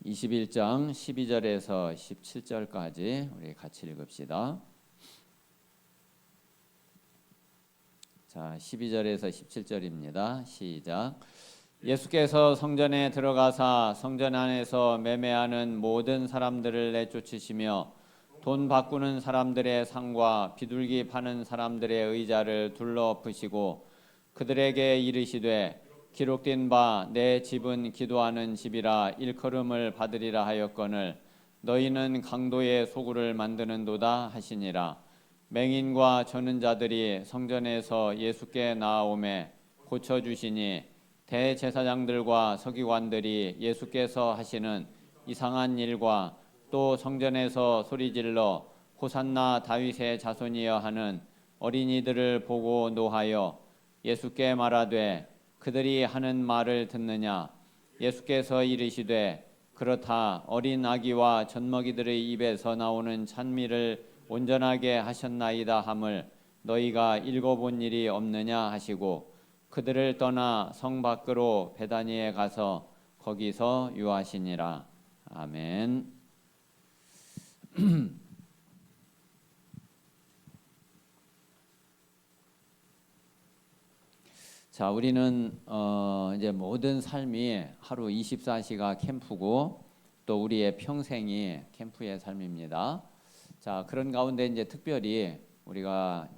21장 12절에서 17절까지 우리 같이 읽읍시다. 자, 12절에서 17절입니다. 시작. 예수께서 성전에 들어가사 성전 안에서 매매하는 모든 사람들을 내쫓으시며 돈 바꾸는 사람들의 상과 비둘기 파는 사람들의 의자를 둘러엎으시고 그들에게 이르시되 기록된 바 내 집은 기도하는 집이라 일컬음을 받으리라 하였거늘 너희는 강도의 소굴을 만드는도다 하시니라. 맹인과 저는 자들이 성전에서 예수께 나아오매 고쳐주시니 대제사장들과 서기관들이 예수께서 하시는 이상한 일과 또 성전에서 소리질러 호산나 다윗의 자손이여 하는 어린이들을 보고 노하여 예수께 말하되 그들이 하는 말을 듣느냐. 예수께서 이르시되 그렇다. 어린 아기와 젖먹이들의 입에서 나오는 찬미를 온전하게 하셨나이다 함을 너희가 읽어본 일이 없느냐 하시고 그들을 떠나 성 밖으로 베다니에 가서 거기서 유하시니라. 아멘. 자, 우리는 이제 모든 삶이 하루 24시가 캠프고 또 우리의 평생이 캠프의 삶입니다. 자, 그런 가운데 이제 특별히 우리가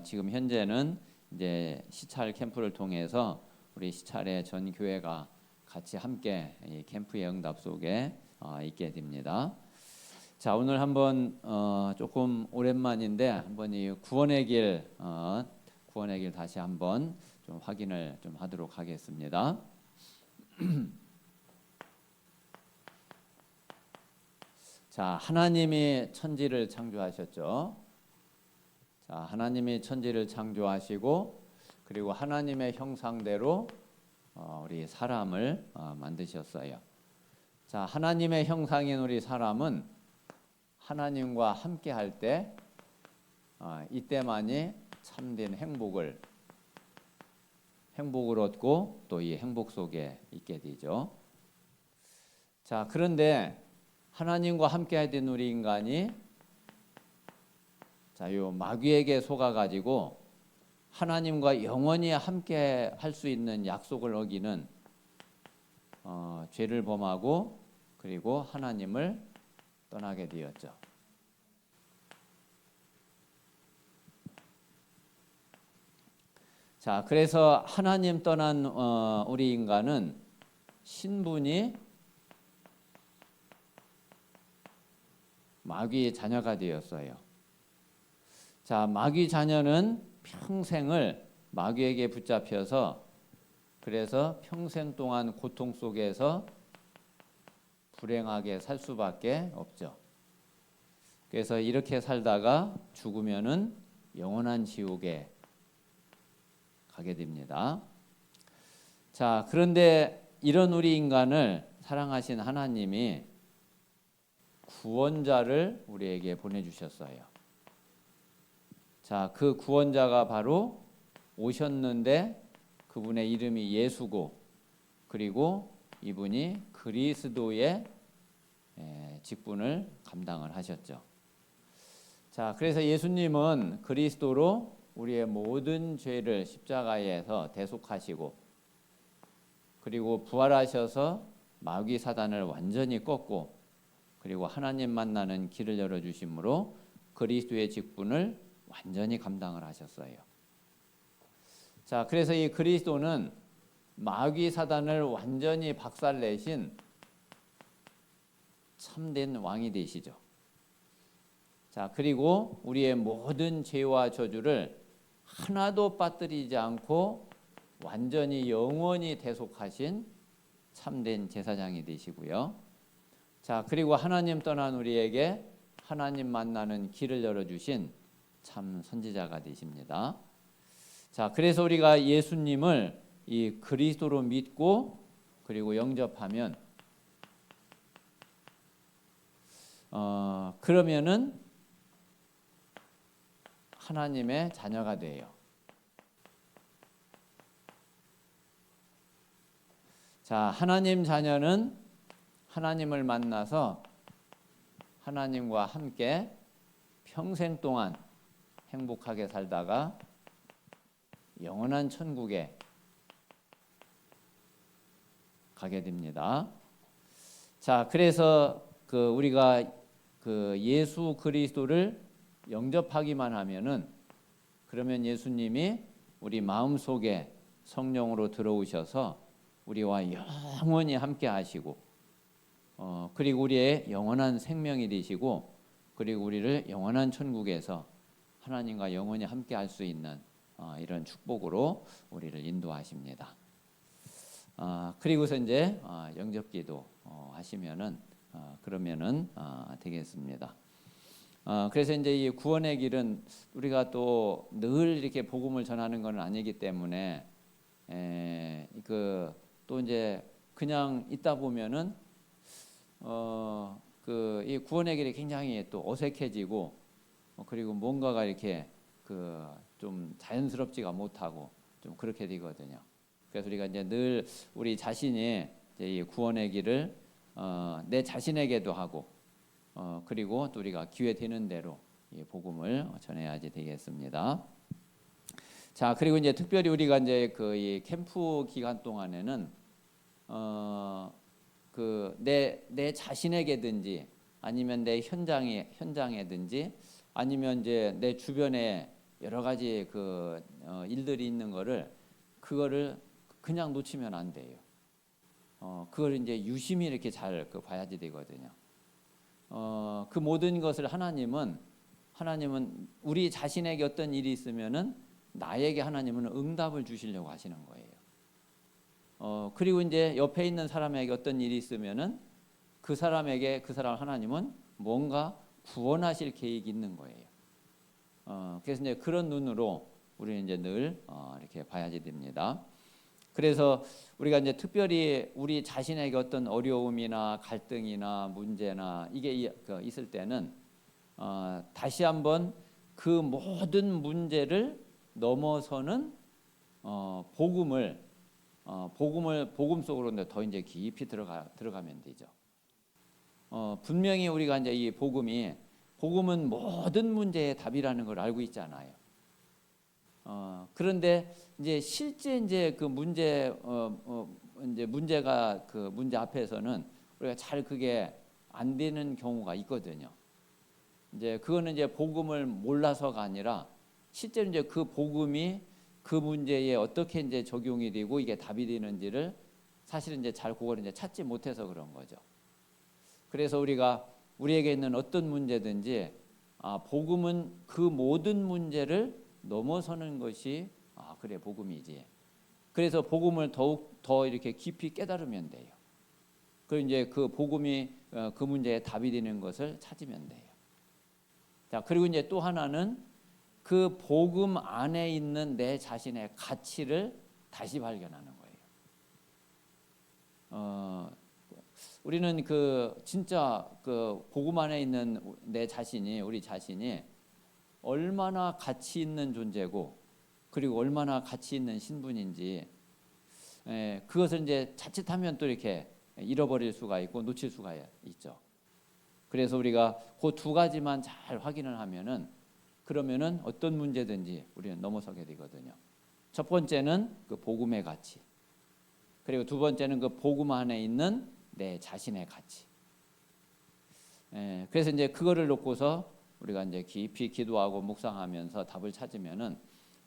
지금 현재는 이제 시찰 캠프를 통해서 우리 시찰의 전 교회가 같이 함께 이 캠프의 응답 속에 있게 됩니다. 자, 오늘 한번 조금 오랜만인데 한번 이 구원의 길 다시 한번 좀 확인을 좀 하도록 하겠습니다. 자, 하나님이 천지를 창조하셨죠. 자, 하나님이 천지를 창조하시고 그리고 하나님의 형상대로 우리 사람을 만드셨어요. 자, 하나님의 형상인 우리 사람은 하나님과 함께 할 때 이때만이 참된 행복을 얻고 또 이 행복 속에 있게 되죠. 자, 그런데 하나님과 함께 해야 되는 우리 인간이 자, 요 마귀에게 속아 가지고 하나님과 영원히 함께 할 수 있는 약속을 어기는 죄를 범하고 그리고 하나님을 떠나게 되었죠. 자, 그래서 하나님 떠난 우리 인간은 신분이 마귀의 자녀가 되었어요. 자, 마귀 자녀는 평생을 마귀에게 붙잡혀서 그래서 평생 동안 고통 속에서 불행하게 살 수밖에 없죠. 그래서 이렇게 살다가 죽으면은 영원한 지옥에 가게 됩니다. 자, 그런데 이런 우리 인간을 사랑하신 하나님이 구원자를 우리에게 보내주셨어요. 자, 그 구원자가 바로 오셨는데 그분의 이름이 예수고 그리고 이분이 그리스도의 직분을 감당을 하셨죠. 자, 그래서 예수님은 그리스도로 우리의 모든 죄를 십자가에서 대속하시고 그리고 부활하셔서 마귀 사단을 완전히 꺾고 그리고 하나님 만나는 길을 열어주심으로 그리스도의 직분을 완전히 감당을 하셨어요. 자, 그래서 이 그리스도는 마귀 사단을 완전히 박살내신 참된 왕이 되시죠. 자, 그리고 우리의 모든 죄와 저주를 하나도 빠뜨리지 않고 완전히 영원히 대속하신 참된 제사장이 되시고요. 자, 그리고 하나님 떠난 우리에게 하나님 만나는 길을 열어주신 참 선지자가 되십니다. 자, 그래서 우리가 예수님을 이 그리스도로 믿고 그리고 영접하면 그러면은 하나님의 자녀가 돼요. 자, 하나님 자녀는 하나님을 만나서 하나님과 함께 평생 동안 행복하게 살다가 영원한 천국에 가게 됩니다. 자, 그래서 우리가 예수 그리스도를 영접하기만 하면은, 그러면 예수님이 우리 마음속에 성령으로 들어오셔서 우리와 영원히 함께 하시고, 그리고 우리의 영원한 생명이 되시고, 그리고 우리를 영원한 천국에서 하나님과 영원히 함께 할 수 있는 이런 축복으로 우리를 인도하십니다. 그리고서 이제 영접기도 하시면은 그러면은 되겠습니다. 그래서 이제 이 구원의 길은 우리가 또 늘 이렇게 복음을 전하는 건 아니기 때문에 또 이제 그냥 있다 보면은 이 구원의 길이 굉장히 또 어색해지고, 그리고 뭔가가 이렇게 좀 자연스럽지가 못하고 좀 그렇게 되거든요. 그래서 우리가 이제 늘 우리 자신이 이제 이 구원의 길을 내 자신에게도 하고, 그리고 또 우리가 기회 되는 대로 이 복음을 전해야지 되겠습니다. 자, 그리고 이제 특별히 우리가 이제 이 캠프 기간 동안에는 내 자신에게든지 아니면 내 현장에든지 아니면 이제 내 주변에 여러 가지 일들이 있는 그거를 그냥 놓치면 안 돼요. 그걸 이제 유심히 이렇게 잘 봐야지 되거든요. 그 모든 것을 하나님은 우리 자신에게 어떤 일이 있으면은 나에게 하나님은 응답을 주시려고 하시는 거예요. 그리고 이제 옆에 있는 사람에게 어떤 일이 있으면은 그 사람 하나님은 뭔가 구원하실 계획이 있는 거예요. 그래서 이제 그런 눈으로 우리는 이제 늘 이렇게 봐야지 됩니다. 그래서 우리가 이제 특별히 우리 자신에게 어떤 어려움이나 갈등이나 문제나 이게 있을 때는 다시 한번 그 모든 문제를 넘어서는 복음 속으로 더 이제 깊이 들어가면 되죠. 분명히 우리가 이제 이 복음은 모든 문제의 답이라는 걸 알고 있잖아요. 그런데 이제 실제 이제 문제가 문제 앞에서는 우리가 잘 그게 안 되는 경우가 있거든요. 이제 그거는 이제 복음을 몰라서가 아니라 실제로 이제 그 복음이 그 문제에 어떻게 이제 적용이 되고 이게 답이 되는지를 사실은 이제 잘 그걸 이제 찾지 못해서 그런 거죠. 그래서 우리에게 있는 어떤 문제든지 복음은 그 모든 문제를 넘어서는 것이 그래 복음이지. 그래서 복음을 더욱 더 이렇게 깊이 깨달으면 돼요. 그리고 이제 그 복음이 그 문제의 답이 되는 것을 찾으면 돼요. 자, 그리고 이제 또 하나는 그 복음 안에 있는 내 자신의 가치를 다시 발견하는 거예요. 우리는 진짜 복음 안에 있는 우리 자신이 얼마나 가치 있는 존재고, 그리고 얼마나 가치 있는 신분인지, 그것을 이제 자칫하면 또 이렇게 잃어버릴 수가 있고 놓칠 수가 있죠. 그래서 우리가 그 두 가지만 잘 확인을 하면은 그러면은 어떤 문제든지 우리는 넘어서게 되거든요. 첫 번째는 그 복음의 가치, 그리고 두 번째는 그 복음 안에 있는 내 자신의 가치. 그래서 이제 그거를 놓고서 우리가 이제 깊이 기도하고 묵상하면서 답을 찾으면은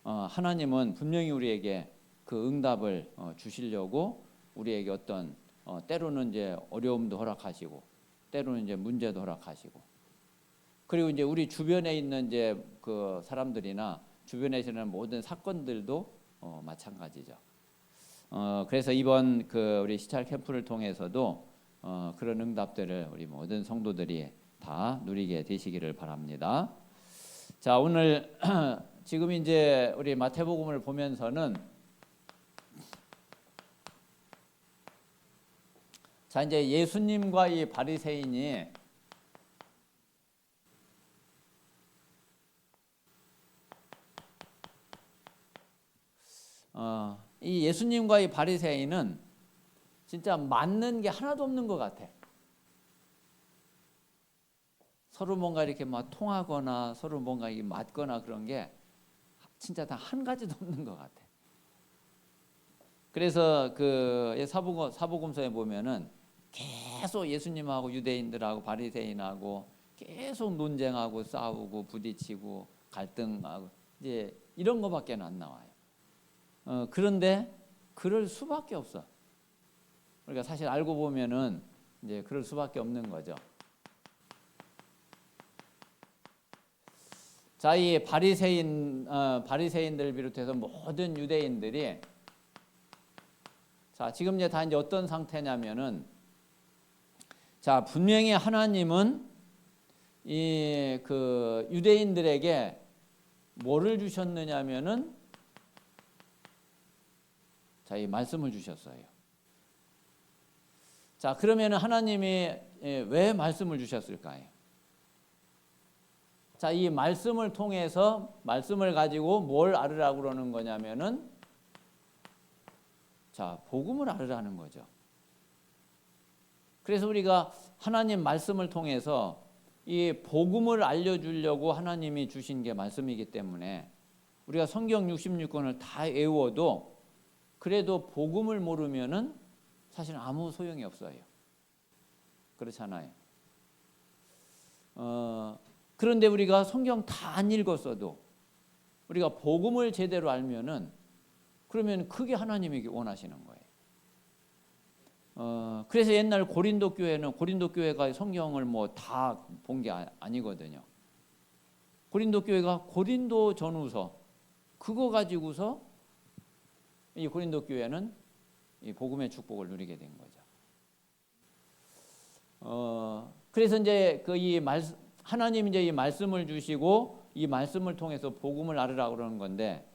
하나님은 분명히 우리에게 그 응답을 주시려고 우리에게 어떤 때로는 이제 어려움도 허락하시고, 때로는 이제 문제도 허락하시고, 그리고 이제 우리 주변에 있는 이제 그 사람들이나 주변에 있는 모든 사건들도 마찬가지죠. 그래서 이번 우리 시찰 캠프를 통해서도 그런 응답들을 우리 모든 성도들이 다 누리게 되시기를 바랍니다. 자, 오늘 지금 이제 우리 마태복음을 보면서는 자, 이제 예수님과 이 바리새인이 이 예수님과 이 바리새인은 진짜 맞는 게 하나도 없는 것 같아. 서로 뭔가 이렇게 막 통하거나 서로 뭔가 이게 맞거나 그런 게 진짜 다 한 가지도 없는 것 같아. 그래서 그 사복음서에 보면은 계속 예수님하고 유대인들하고 바리새인하고 계속 논쟁하고 싸우고 부딪히고 갈등하고 이제 이런 거밖에 안 나와요. 그런데 그럴 수밖에 없어. 그러니까 사실 알고 보면은 이제 그럴 수밖에 없는 거죠. 자, 이 바리새인들 비롯해서 모든 유대인들이 자, 지금 이제 다 이제 어떤 상태냐면은 자, 분명히 하나님은 이 그 유대인들에게 뭐를 주셨느냐면은 자, 이 말씀을 주셨어요. 자, 그러면은 하나님이 왜 말씀을 주셨을까요? 자, 이 말씀을 통해서 말씀을 가지고 뭘 알으라고 그러는 거냐면은 자, 복음을 알으라는 거죠. 그래서 우리가 하나님 말씀을 통해서 이 복음을 알려주려고 하나님이 주신 게 말씀이기 때문에 우리가 성경 66권을 다 외워도 그래도 복음을 모르면은 사실 아무 소용이 없어요. 그렇잖아요. 그런데 우리가 성경 다 안 읽었어도 우리가 복음을 제대로 알면은 그러면 그게 하나님이 원하시는 거예요. 그래서 옛날 고린도 교회가 성경을 뭐 다 본 게 아니거든요. 고린도 교회가 고린도 전후서 그거 가지고서 이 고린도 교회는 이 복음의 축복을 누리게 된 거죠. 그래서 이제 하나님 이제 이 말씀을 주시고 이 말씀을 통해서 복음을 알으라고 그러는 건데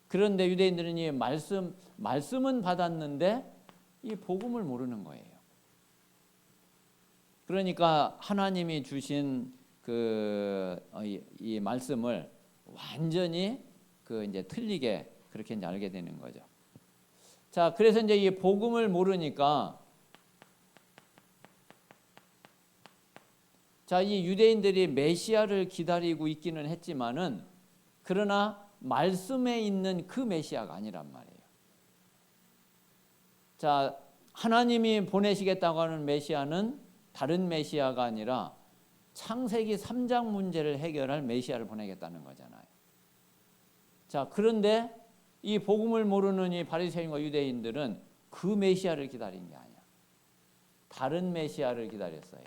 그런데 유대인들은 이 말씀은 받았는데 이 복음을 모르는 거예요. 그러니까 하나님이 주신 이 말씀을 완전히 이제 틀리게 그렇게 이제 알게 되는 거죠. 자, 그래서 이제 이 복음을 모르니까 자, 이 유대인들이 메시아를 기다리고 있기는 했지만은 그러나 말씀에 있는 그 메시아가 아니란 말이에요. 자, 하나님이 보내시겠다고 하는 메시아는 다른 메시아가 아니라 창세기 3장 문제를 해결할 메시아를 보내겠다는 거잖아요. 자, 그런데 이 복음을 모르는 이 바리새인과 유대인들은 그 메시아를 기다린 게 아니야. 다른 메시아를 기다렸어요.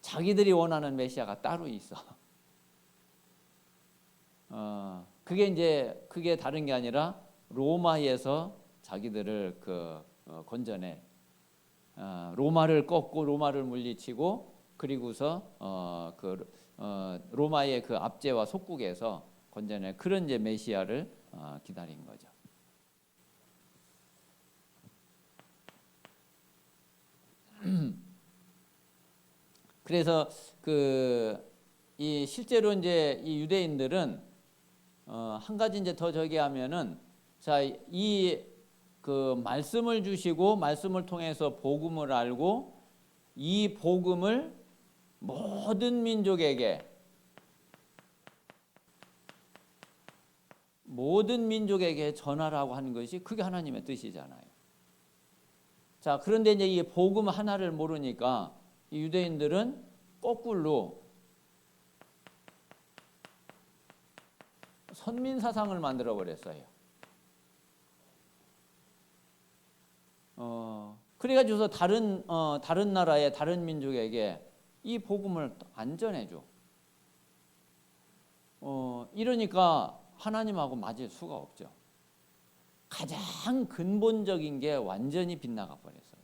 자기들이 원하는 메시아가 따로 있어. 그게 다른 게 아니라 로마에서 자기들을 건져내. 로마를 꺾고 로마를 물리치고 그리고서 로마의 그 압제와 속국에서 건져내 그런 이제 메시아를 기다린 거죠. 그래서 이 실제로 이제 이 유대인들은 한 가지 이제 더 저기 하면은 자, 이 말씀을 주시고 말씀을 통해서 복음을 알고 이 복음을 모든 민족에게 전하라고 하는 것이 그게 하나님의 뜻이잖아요. 자, 그런데 이제 이 복음 하나를 모르니까 이 유대인들은 거꾸로 선민 사상을 만들어 버렸어요. 그래가지고서 다른 나라의 다른 민족에게 이 복음을 안 전해줘. 이러니까 하나님하고 맞을 수가 없죠. 가장 근본적인 게 완전히 빗나가 버렸어요.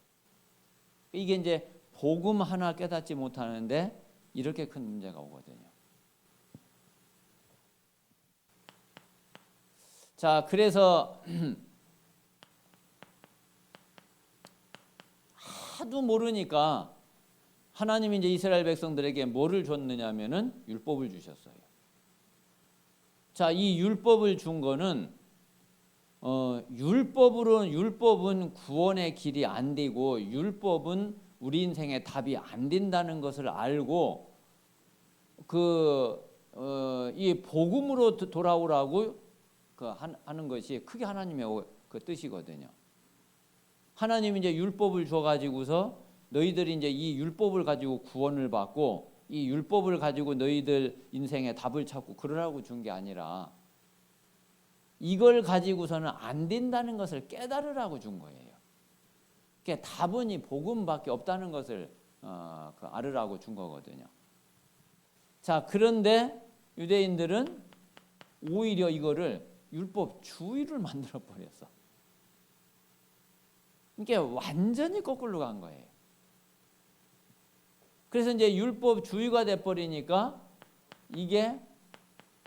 이게 이제 복음 하나 깨닫지 못하는데 이렇게 큰 문제가 오거든요. 자, 그래서 하도 모르니까 하나님이 이제 이스라엘 백성들에게 뭐를 줬느냐면은 율법을 주셨어요. 자, 이 율법을 준 거는 율법은 구원의 길이 안 되고 율법은 우리 인생의 답이 안 된다는 것을 알고 이 복음으로 돌아오라고 하는 것이 크게 하나님의 그 뜻이거든요. 하나님이 이제 율법을 줘 가지고서 너희들이 이제 이 율법을 가지고 구원을 받고 이 율법을 가지고 너희들 인생의 답을 찾고 그러라고 준 게 아니라 이걸 가지고서는 안 된다는 것을 깨달으라고 준 거예요. 그러니까 답은 이 복음밖에 없다는 것을 알으라고 준 거거든요. 자, 그런데 유대인들은 오히려 이거를 율법주의를 만들어 버렸어. 이게 완전히 거꾸로 간 거예요. 그래서 이제 율법주의가 돼 버리니까 이게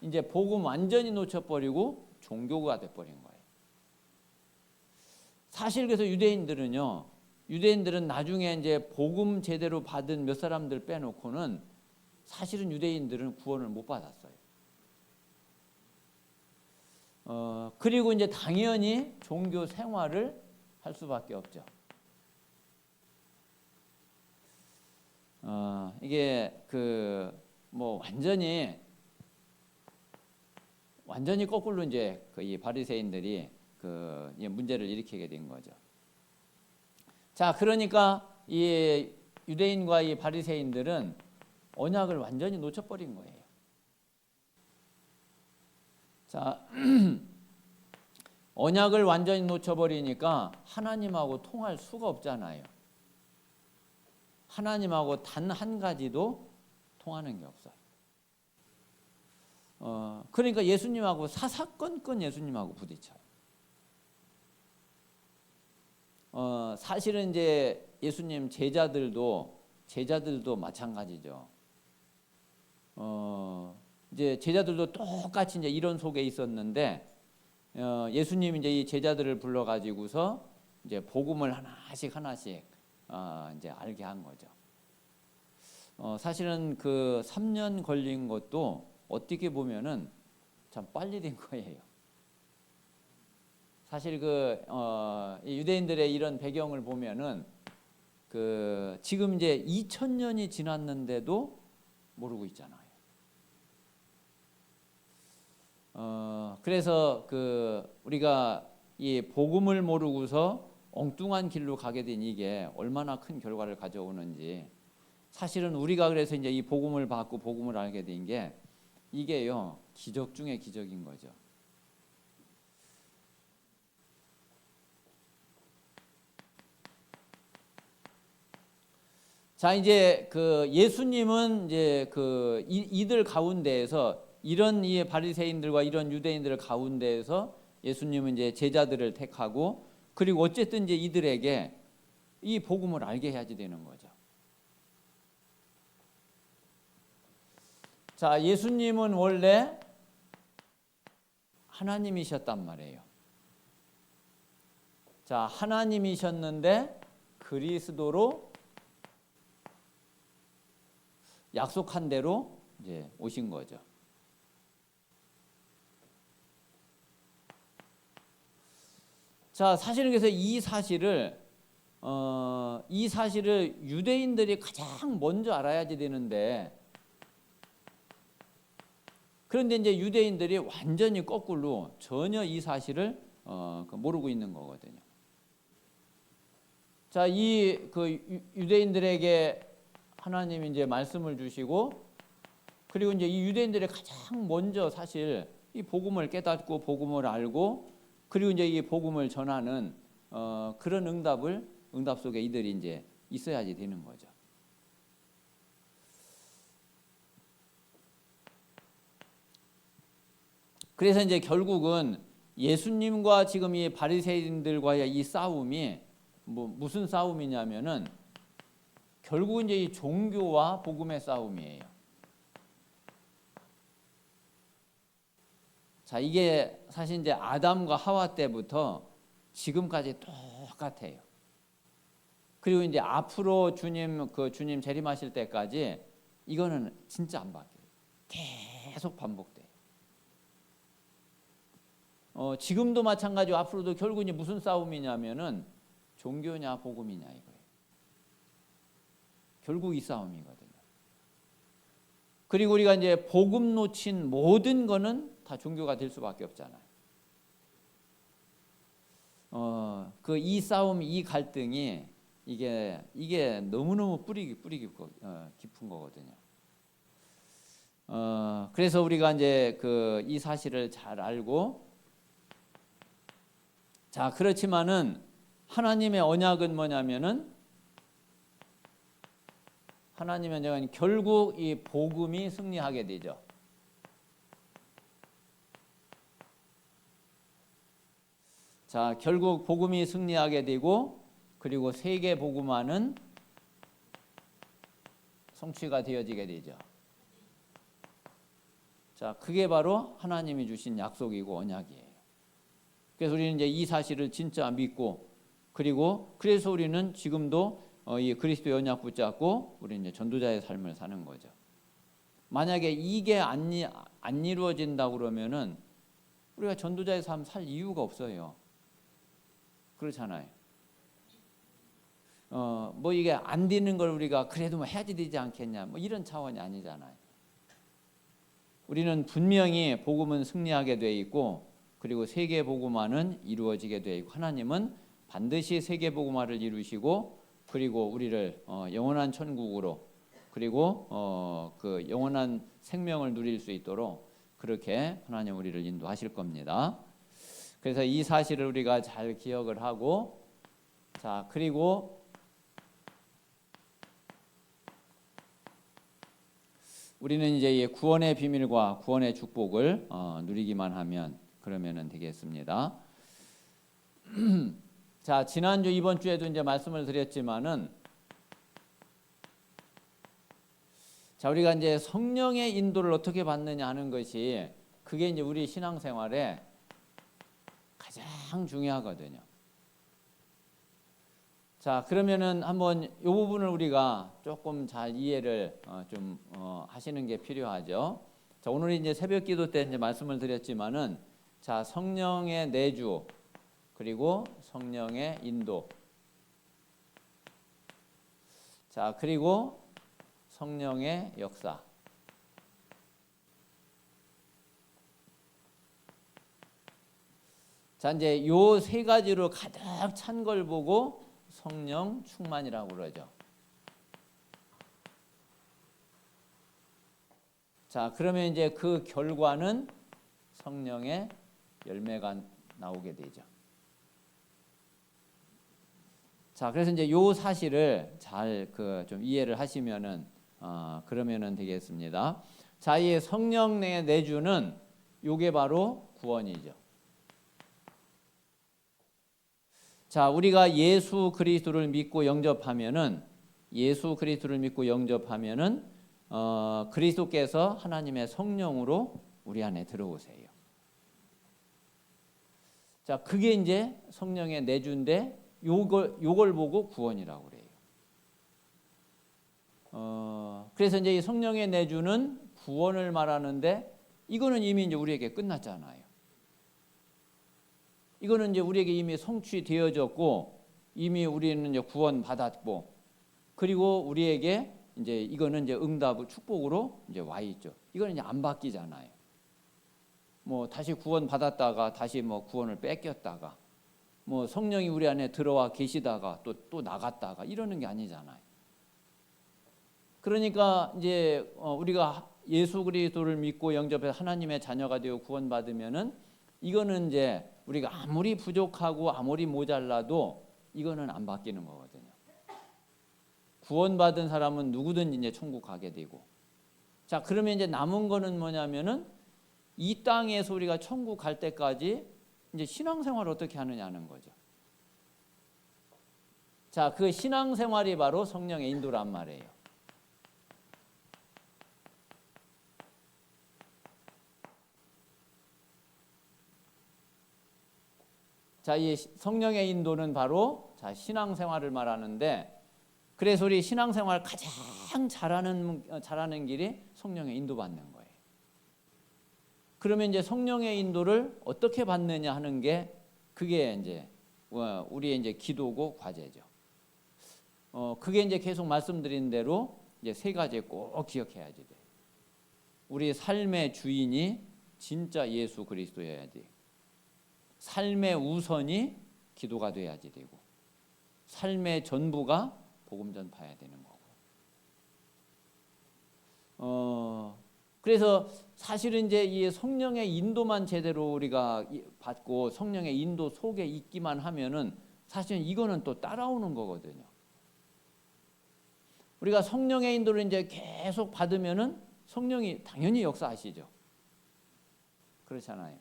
이제 복음 완전히 놓쳐 버리고 종교가 돼 버린 거예요. 사실 그래서 유대인들은 나중에 이제 복음 제대로 받은 몇 사람들 빼놓고는 사실은 유대인들은 구원을 못 받았어요. 그리고 이제 당연히 종교 생활을 할 수밖에 없죠. 이게 뭐 완전히 거꾸로 이제 이 바리새인들이 문제를 일으키게 된 거죠. 자, 그러니까 이 유대인과 이 바리새인들은 언약을 완전히 놓쳐버린 거예요. 자, 언약을 완전히 놓쳐버리니까 하나님하고 통할 수가 없잖아요. 하나님하고 단 한 가지도 통하는 게 없어요. 그러니까 예수님하고 사사건건 예수님하고 부딪혀요. 사실은 이제 예수님 제자들도 마찬가지죠. 이제 제자들도 똑같이 이제 이런 속에 있었는데 예수님이 이제 이 제자들을 불러 가지고서 이제 복음을 하나씩 이제 알게 한 거죠. 사실은 3년 걸린 것도 어떻게 보면은 참 빨리 된 거예요. 사실 이 유대인들의 이런 배경을 보면은 지금 이제 2000년이 지났는데도 모르고 있잖아요. 그래서 우리가 이 복음을 모르고서 엉뚱한 길로 가게 된 이게 얼마나 큰 결과를 가져오는지, 사실은 우리가 그래서 이제 이 복음을 받고 복음을 알게 된 게 이게요, 기적 중에 기적인 거죠. 자, 이제 예수님은 이제 이들 가운데에서 이런 이 바리새인들과 이런 유대인들 가운데에서 예수님은 이제 제자들을 택하고, 그리고 어쨌든 이제 이들에게 이 복음을 알게 해야지 되는 거죠. 자, 예수님은 원래 하나님이셨단 말이에요. 자, 하나님이셨는데 그리스도로 약속한 대로 이제 오신 거죠. 자, 사실은 그래서 이 사실을 유대인들이 가장 먼저 알아야지 되는데, 그런데 이제 유대인들이 완전히 거꾸로 전혀 이 사실을 모르고 있는 거거든요. 자, 유대인들에게 하나님이 이제 말씀을 주시고, 그리고 이제 이 유대인들이 가장 먼저 사실 이 복음을 깨닫고 복음을 알고, 그리고 이제 이 복음을 전하는 그런 응답 속에 이들이 이제 있어야지 되는 거죠. 그래서 이제 결국은 예수님과 지금 이 바리새인들과의 이 싸움이 무슨 싸움이냐면은 결국 이제 이 종교와 복음의 싸움이에요. 자, 이게 사실 이제 아담과 하와 때부터 지금까지 똑같아요. 그리고 이제 앞으로 주님 재림하실 때까지 이거는 진짜 안 바뀌어요. 계속 반복돼요. 지금도 마찬가지고 앞으로도 결국 이제 무슨 싸움이냐면은 종교냐 복음이냐 이거예요. 결국 이 싸움이거든요. 그리고 우리가 이제 복음 놓친 모든 거는 다 종교가 될 수밖에 없잖아요. 그 이 싸움, 이 갈등이 이게 너무너무 뿌리 깊은 거거든요. 그래서 우리가 이제 그 이 사실을 잘 알고, 자, 그렇지만은 하나님의 언약은 뭐냐면은, 하나님의 언약은 결국 이 복음이 승리하게 되죠. 자, 결국 복음이 승리하게 되고, 그리고 세계 복음화는 성취가 되어지게 되죠. 자, 그게 바로 하나님이 주신 약속이고 언약이에요. 그래서 우리는 이제 이 사실을 진짜 믿고, 그리고 그래서 우리는 지금도 이 그리스도의 언약 붙잡고 우리 이제 전도자의 삶을 사는 거죠. 만약에 이게 안 이루어진다 그러면은 우리가 전도자의 삶 살 이유가 없어요. 그렇잖아요. 뭐 이게 안 되는 걸 우리가 그래도 뭐 해야지 되지 않겠냐, 뭐 이런 차원이 아니잖아요. 우리는 분명히 복음은 승리하게 돼 있고, 그리고 세계 복음화는 이루어지게 돼 있고, 하나님은 반드시 세계 복음화를 이루시고, 그리고 우리를 영원한 천국으로, 그리고 그 영원한 생명을 누릴 수 있도록 그렇게 하나님 우리를 인도하실 겁니다. 그래서 이 사실을 우리가 잘 기억을 하고, 자, 그리고 우리는 이제 구원의 비밀과 구원의 축복을 누리기만 하면 그러면은 되겠습니다. 자, 지난주 이번 주에도 이제 말씀을 드렸지만은, 자, 우리가 이제 성령의 인도를 어떻게 받느냐 하는 것이, 그게 이제 우리 신앙생활에 가장 중요하거든요. 자, 그러면은 한번 이 부분을 우리가 조금 잘 이해를 좀 하시는 게 필요하죠. 자, 오늘 이제 새벽 기도 때 이제 말씀을 드렸지만은, 자, 성령의 내주, 그리고 성령의 인도, 자, 그리고 성령의 역사. 자, 이제 요 세 가지로 가득 찬 걸 보고 성령 충만이라고 그러죠. 자, 그러면 이제 그 결과는 성령의 열매가 나오게 되죠. 자, 그래서 이제 요 사실을 잘 좀 이해를 하시면은 그러면은 되겠습니다. 자, 이 성령의 내주는 요게 바로 구원이죠. 자, 우리가 예수 그리스도를 믿고 영접하면은, 그리스도께서 하나님의 성령으로 우리 안에 들어오세요. 자, 그게 이제 성령의 내주인데, 요걸 보고 구원이라고 그래요. 그래서 이제 이 성령의 내주는 구원을 말하는데, 이거는 이미 이제 우리에게 끝났잖아요. 이거는 이제 우리에게 이미 성취되어졌고, 이미 우리는 이제 구원 받았고, 그리고 우리에게 이제 이거는 이제 응답 축복으로 이제 와 있죠. 이거는 이제 안 바뀌잖아요. 뭐 다시 구원 받았다가 다시 뭐 구원을 뺏겼다가, 뭐 성령이 우리 안에 들어와 계시다가 또 나갔다가 이러는 게 아니잖아요. 그러니까 이제 우리가 예수 그리스도를 믿고 영접해서 하나님의 자녀가 되어 구원받으면은, 이거는 이제 우리가 아무리 부족하고 아무리 모자라도 이거는 안 바뀌는 거거든요. 구원받은 사람은 누구든 이제 천국 가게 되고, 자, 그러면 이제 남은 거는 뭐냐면은, 이 땅에서 우리가 천국 갈 때까지 이제 신앙생활을 어떻게 하느냐는 거죠. 자, 그 신앙생활이 바로 성령의 인도란 말이에요. 자, 이 성령의 인도는 바로 신앙생활을 말하는데, 그래서 우리 신앙생활 가장 잘하는 길이 성령의 인도받는 거예요. 그러면 이제 성령의 인도를 어떻게 받느냐 하는 게, 그게 이제 우리의 이제 기도고 과제죠. 그게 이제 계속 말씀드린 대로 이제 세 가지 꼭 기억해야지 돼. 우리 삶의 주인이 진짜 예수 그리스도여야지. 삶의 우선이 기도가 돼야지 되고, 삶의 전부가 복음 전파해야 되는 거고. 그래서 사실은 이제 이 성령의 인도만 제대로 우리가 받고 성령의 인도 속에 있기만 하면은 사실은 이거는 또 따라오는 거거든요. 우리가 성령의 인도를 이제 계속 받으면은 성령이 당연히 역사하시죠. 그렇잖아요.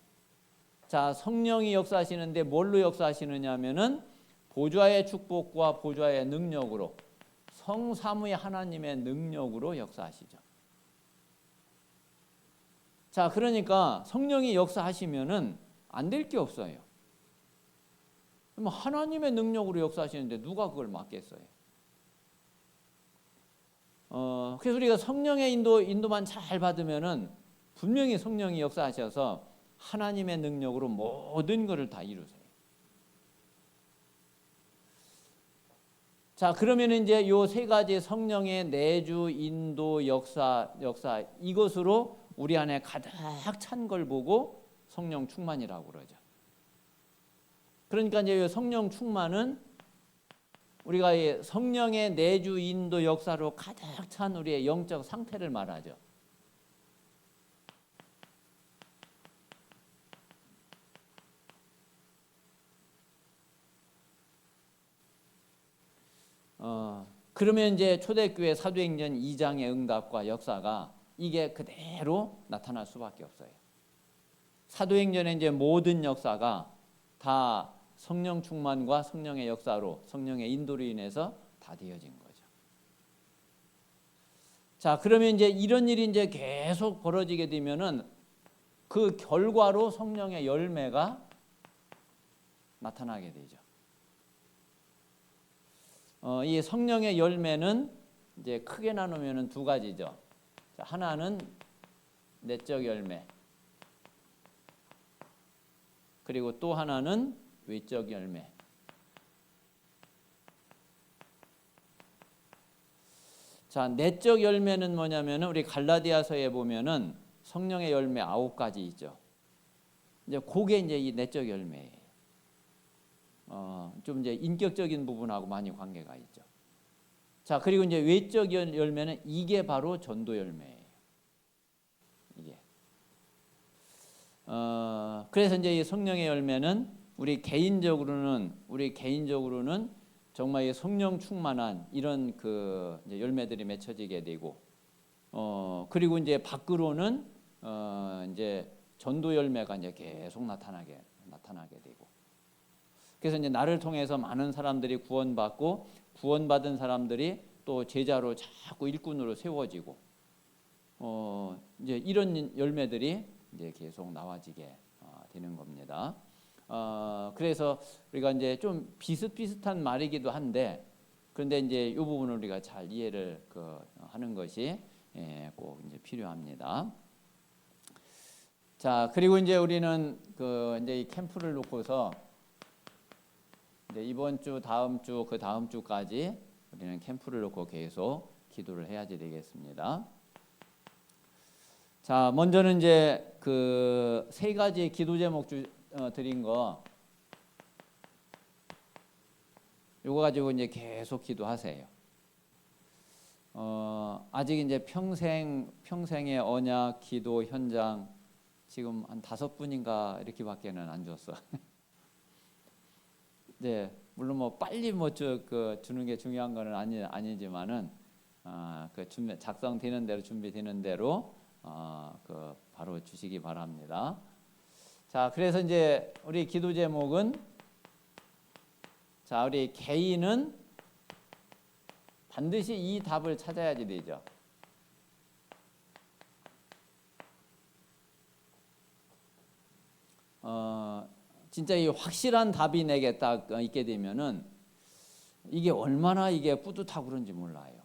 자, 성령이 역사하시는데 뭘로 역사하시느냐 하면은 보좌의 축복과 보좌의 능력으로, 성삼위 하나님의 능력으로 역사하시죠. 자, 그러니까 성령이 역사하시면은 안 될 게 없어요. 그럼 하나님의 능력으로 역사하시는데 누가 그걸 막겠어요? 그래서 우리가 성령의 인도만 잘 받으면은 분명히 성령이 역사하셔서 하나님의 능력으로 모든 것을 다 이루세요. 자, 그러면 이제 요 세 가지 성령의 내주, 인도, 역사 이것으로 우리 안에 가득 찬 걸 보고 성령 충만이라고 그러죠. 그러니까 이제 성령 충만은 우리가 성령의 내주, 인도, 역사로 가득 찬 우리의 영적 상태를 말하죠. 그러면 이제 초대교회 사도행전 2장의 응답과 역사가 이게 그대로 나타날 수밖에 없어요. 사도행전의 이제 모든 역사가 다 성령 충만과 성령의 역사로, 성령의 인도로 인해서 다 되어진 거죠. 자, 그러면 이제 이런 일이 이제 계속 벌어지게 되면은 그 결과로 성령의 열매가 나타나게 되죠. 이 성령의 열매는 이제 크게 나누면은 두 가지죠. 자, 하나는 내적 열매, 그리고 또 하나는 외적 열매. 자, 내적 열매는 뭐냐면은 우리 갈라디아서에 보면은 성령의 열매 9가지 있죠. 이제 그게 이제 이 내적 열매예요. 좀 이제 인격적인 부분하고 많이 관계가 있죠. 자, 그리고 이제 외적 열매는 이게 바로 전도 열매예요. 이게. 그래서 이제 이 성령의 열매는 우리 개인적으로는 정말 이 성령 충만한 이런 그 이제 열매들이 맺혀지게 되고, 그리고 이제 밖으로는 이제 전도 열매가 이제 계속 나타나게 되고. 그래서 이제 나를 통해서 많은 사람들이 구원받고 구원받은 사람들이 또 제자로 자꾸 일꾼으로 세워지고, 이제 이런 열매들이 이제 계속 나와지게 되는 겁니다. 그래서 우리가 이제 좀 비슷비슷한 말이기도 한데, 그런데 이제 이 부분을 우리가 잘 이해를 하는 것이 꼭 이제 필요합니다. 자, 그리고 이제 우리는 이제 이 캠프를 놓고서 이제 이번 주, 다음 주, 그 다음 주까지 우리는 캠프를 놓고 계속 기도를 해야지 되겠습니다. 자, 먼저는 이제 그 세 가지 기도 제목 드린 거, 요거 가지고 이제 계속 기도하세요. 아직 이제 평생의 언약 기도 현장 지금 한 5분인가 이렇게밖에는 안 줬어. 네, 물론 뭐 빨리 주는 게 중요한 거는 아니지만은 작성되는 대로 준비되는 대로 바로 주시기 바랍니다. 자, 그래서 이제 우리 기도 제목은, 자, 우리 개인은 반드시 이 답을 찾아야지 되죠. 진짜 이 확실한 답이 내게 딱 있게 되면은 이게 얼마나 이게 뿌듯하고 그런지 몰라요.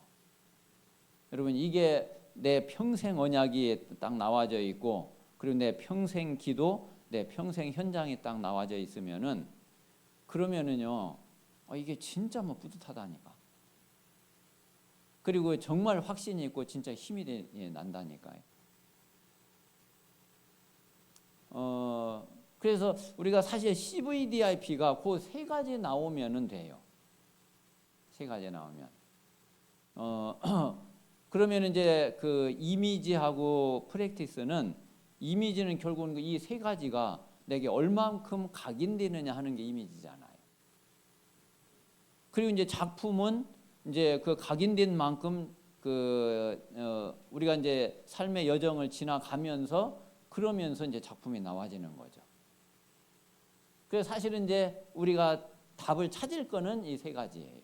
여러분, 이게 내 평생 언약이 딱 나와져 있고, 그리고 내 평생 기도, 내 평생 현장이 딱 나와져 있으면은, 그러면은요, 이게 진짜 뭐 뿌듯하다니까. 그리고 정말 확신이 있고 진짜 힘이 난다니까요. 그래서 우리가 사실 CVDIP가 그 세 가지 나오면은 돼요. 세 가지 나오면. 그러면 이제 그 이미지하고 프랙티스는, 이미지는 결국은 이 세 가지가 내게 얼만큼 각인되느냐 하는 게 이미지잖아요. 그리고 이제 작품은 이제 그 각인된 만큼 우리가 이제 삶의 여정을 지나가면서 그러면서 이제 작품이 나와지는 거죠. 그래서 사실은 이제 우리가 답을 찾을 거는 이 세 가지예요.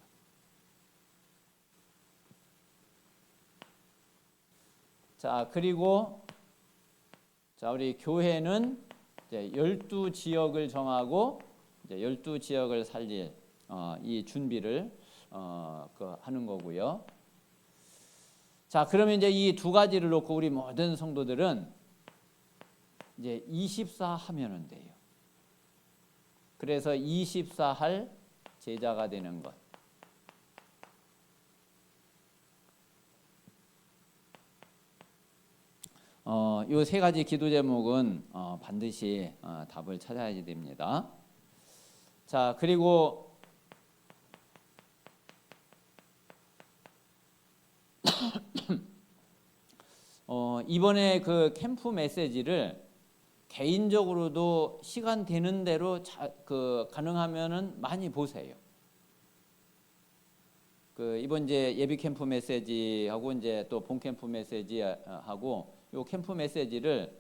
자, 그리고 자, 우리 교회는 이제 12지역을 정하고 이제 12지역을 살릴 이 준비를 하는 거고요. 자, 그러면 이제 이 두 가지를 놓고 우리 모든 성도들은 이제 24 하면은 돼요. 그래서 24 할 제자가 되는 것. 이 세 가지 기도 제목은 반드시 답을 찾아야 됩니다. 자, 그리고 이번에 그 캠프 메시지를 개인적으로도 시간 되는 대로 가능하면은 많이 보세요. 이번 이제 예비 캠프 메시지하고 이제 또 본 캠프 메시지하고 요 캠프 메시지를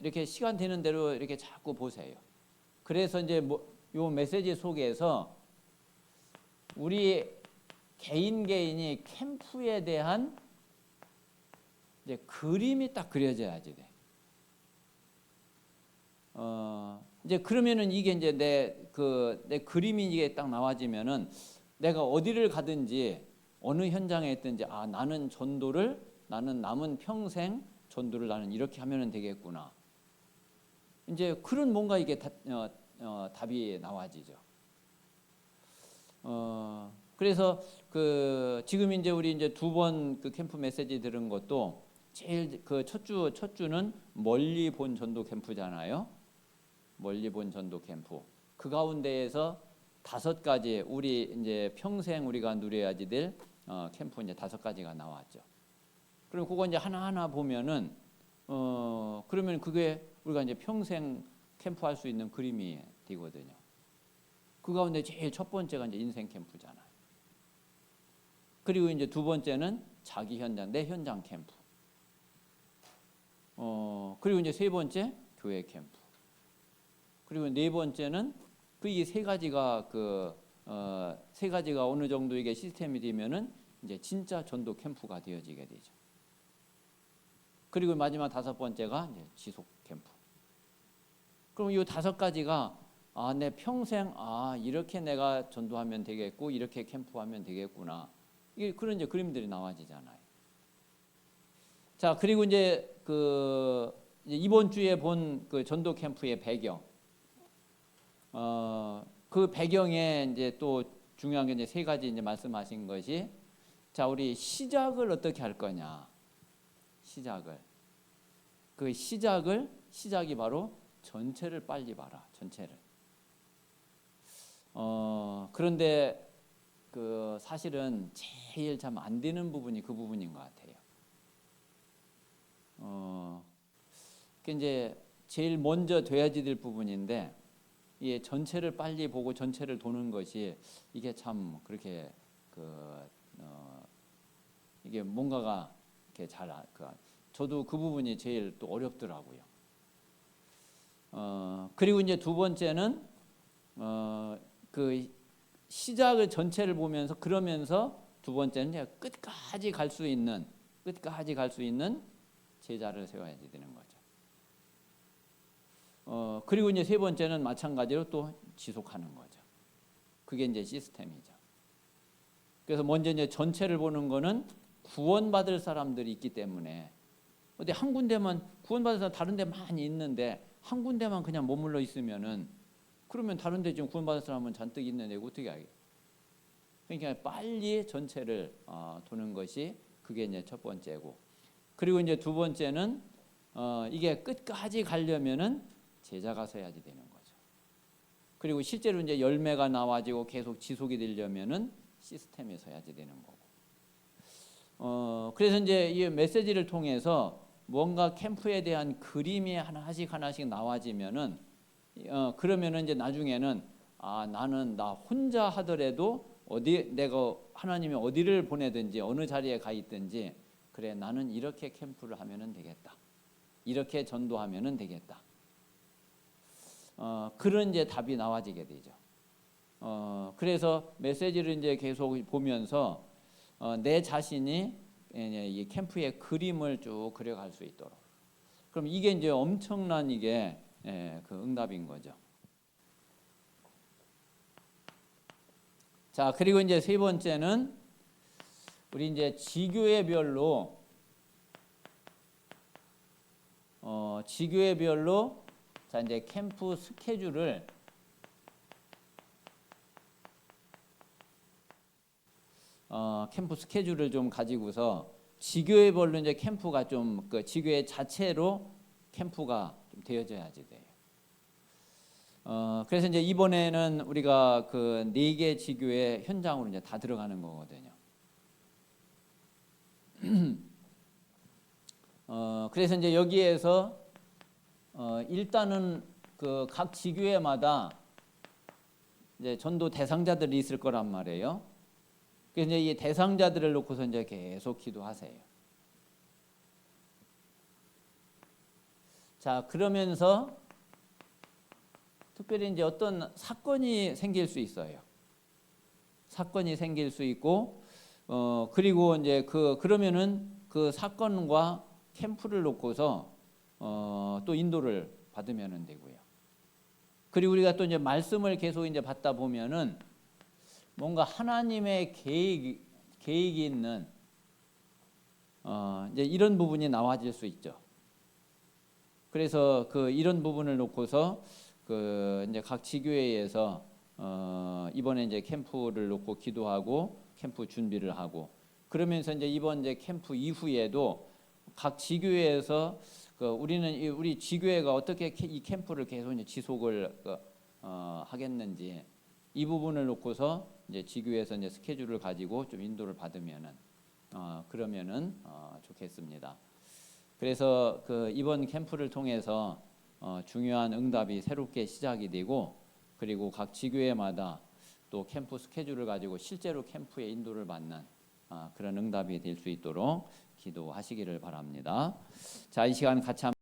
이렇게 시간 되는 대로 이렇게 자꾸 보세요. 그래서 이제 요 메시지 속에서 우리 개인이 캠프에 대한 이제 그림이 딱 그려져야지 돼. 이제 그러면은 이게 이제 내 그림이 이게 딱 나와지면은 내가 어디를 가든지 어느 현장에 있든지 나는 남은 평생 전도를 나는 이렇게 하면은 되겠구나. 이제 그런 뭔가 이게 답이 나와지죠. 그래서 지금 이제 우리 이제 두 번 캠프 메시지 들은 것도 제일 첫 주는 멀리 본 전도 캠프잖아요. 멀리 본 전도 캠프. 그 가운데에서 5가지 우리 이제 평생 우리가 누려야지 될 캠프 이제 5가지가 나왔죠. 그럼 그거 이제 하나하나 보면은 그러면 그게 우리가 이제 평생 캠프할 수 있는 그림이 되거든요. 그 가운데 제일 첫 번째가 이제 인생 캠프잖아요. 그리고 이제 두 번째는 자기 현장, 내 현장 캠프. 그리고 이제 세 번째 교회 캠프. 그리고 네 번째는 이 세 가지가 세 가지가 어느 정도 이게 시스템이 되면은 이제 진짜 전도 캠프가 되어지게 되죠. 그리고 마지막 5번째가 이제 지속 캠프. 그럼 이 5가지가 내 평생 이렇게 내가 전도하면 되겠고 이렇게 캠프하면 되겠구나. 이게 그런 이제 그림들이 나와지잖아요. 자, 그리고 이제 이번 주에 본 전도 캠프의 배경. 그 배경에 이제 또 중요한 게 이제 세 가지 이제 말씀하신 것이, 자, 우리 시작을 어떻게 할 거냐. 시작이 바로 전체를 빨리 봐라. 전체를. 그런데 사실은 제일 참 안 되는 부분이 그 부분인 것 같아요. 그 이제 제일 먼저 돼야지 될 부분인데, 이 전체를 빨리 보고 전체를 도는 것이 이게 참 그렇게 이게 뭔가가 이렇게 저도 그 부분이 제일 또 어렵더라고요. 그리고 이제 두 번째는 시작을 전체를 보면서 그러면서 두 번째는 이제 끝까지 갈 수 있는 제자를 세워야 되는 거죠. 그리고 이제 세 번째는 마찬가지로 또 지속하는 거죠. 그게 이제 시스템이죠. 그래서 먼저 이제 전체를 보는 거는 구원받을 사람들이 있기 때문에, 어디 한 군데만 구원받을 사람 다른 데 많이 있는데 한 군데만 그냥 머물러 있으면은, 그러면 다른 데 지금 구원받을 사람은 잔뜩 있는데 어떻게 하겠어요? 그러니까 빨리 전체를 도는 것이 그게 이제 첫 번째고, 그리고 이제 두 번째는 이게 끝까지 가려면은 제자가 서야지 되는 거죠. 그리고 실제로 이제 열매가 나와지고 계속 지속이 되려면은 시스템에 서야지 되는 거고. 그래서 이제 이 메시지를 통해서 뭔가 캠프에 대한 그림이 하나씩 나와지면은 그러면은 이제 나중에는 나는 나 혼자 하더라도 내가 하나님이 어디를 보내든지 어느 자리에 가 있든지 그래 나는 이렇게 캠프를 하면은 되겠다. 이렇게 전도하면은 되겠다. 그런 이제 답이 나와지게 되죠. 그래서 메시지를 이제 계속 보면서 내 자신이 이 캠프의 그림을 쭉 그려갈 수 있도록. 그럼 이게 이제 엄청난 이게 그 응답인 거죠. 자, 그리고 이제 세 번째는 우리 이제 지교회별로 자 이제 캠프 스케줄을 좀 가지고서 지교회별로 이제 캠프가 좀 그 지교회 자체로 캠프가 좀 되어져야지 돼요. 그래서 이제 이번에는 우리가 그 4개 지교회 현장으로 이제 다 들어가는 거거든요. 그래서 이제 여기에서 일단은 그 각 지교회마다 이제 전도 대상자들이 있을 거란 말이에요. 그래서 이제 이 대상자들을 놓고서 이제 계속 기도하세요. 자, 그러면서 특별히 이제 어떤 사건이 생길 수 있어요. 사건이 생길 수 있고, 그리고 이제 그러면은 그 사건과 캠프를 놓고서 또 인도를 받으면 되고요. 그리고 우리가 또 이제 말씀을 계속 이제 받다 보면은 뭔가 하나님의 계획이 있는 이제 이런 부분이 나와질 수 있죠. 그래서 이런 부분을 놓고서 이제 각 지교회에서 이번에 이제 캠프를 놓고 기도하고 캠프 준비를 하고, 그러면서 이제 이번 이제 캠프 이후에도 각 지교회에서 우리 지교회가 어떻게 이 캠프를 계속 이제 지속을 하겠는지 이 부분을 놓고서 이제 지교회에서 이제 스케줄을 가지고 좀 인도를 받으면은 그러면은 좋겠습니다. 그래서 이번 캠프를 통해서 중요한 응답이 새롭게 시작이 되고, 그리고 각 지교회마다 또 캠프 스케줄을 가지고 실제로 캠프에 인도를 받는 그런 응답이 될 수 있도록 기도하시기를 바랍니다. 자, 이 시간 같이